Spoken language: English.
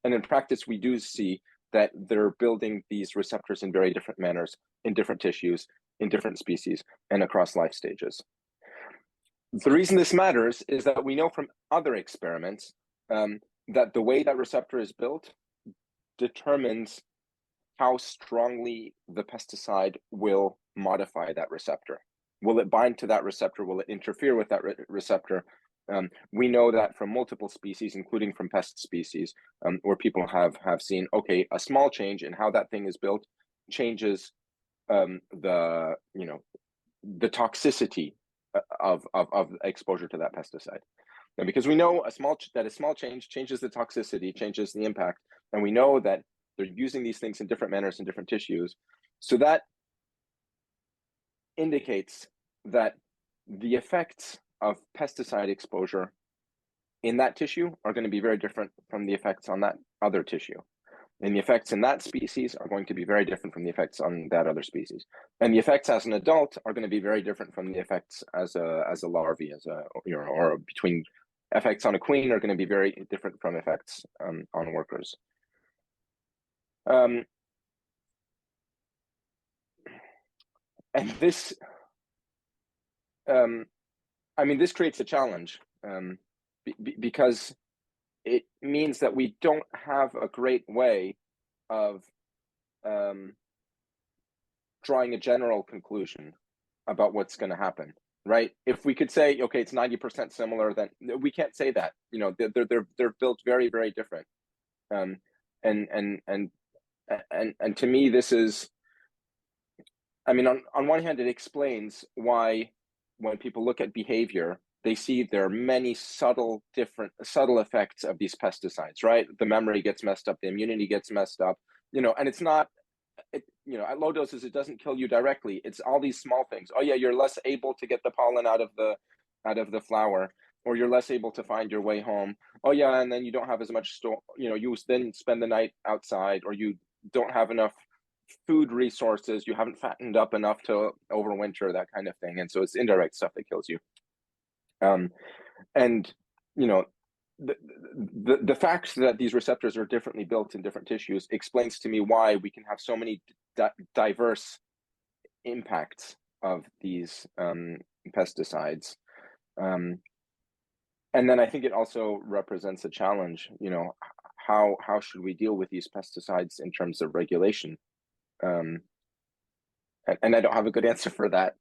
And in practice, we do see that they're building these receptors in very different manners, in different tissues, in different species, and across life stages. The reason this matters is that we know from other experiments that the way that receptor is built determines how strongly the pesticide will modify that receptor. Will it bind to that receptor? Will it interfere with that receptor? We know that from multiple species, including from pest species, where people have seen, okay, a small change in how that thing is built changes the toxicity of exposure to that pesticide. And because we know a small change changes the toxicity, changes the impact, and we know that they're using these things in different manners in different tissues. So that indicates that the effects of pesticide exposure in that tissue are going to be very different from the effects on that other tissue. And the effects in that species are going to be very different from the effects on that other species. And the effects as an adult are going to be very different from the effects as a larvae, or between effects on a queen are going to be very different from effects on workers. And this, this creates a challenge because it means that we don't have a great way of drawing a general conclusion about what's going to happen, right? If we could say, okay, it's 90% similar, then we can't say that. They're built very, very different. And to me, this is, on one hand, it explains why when people look at behavior, they see there are many subtle effects of these pesticides, right? The memory gets messed up, the immunity gets messed up, and it's not, at low doses, it doesn't kill you directly. It's all these small things. Oh yeah, you're less able to get the pollen out of the flower, or you're less able to find your way home. Oh yeah, and then you don't have as much you then spend the night outside, or you don't have enough food resources, you haven't fattened up enough to overwinter, that kind of thing. And so it's indirect stuff that kills you. The fact that these receptors are differently built in different tissues explains to me why we can have so many diverse impacts of these pesticides. And then I think it also represents a challenge. How should we deal with these pesticides in terms of regulation? And I don't have a good answer for that.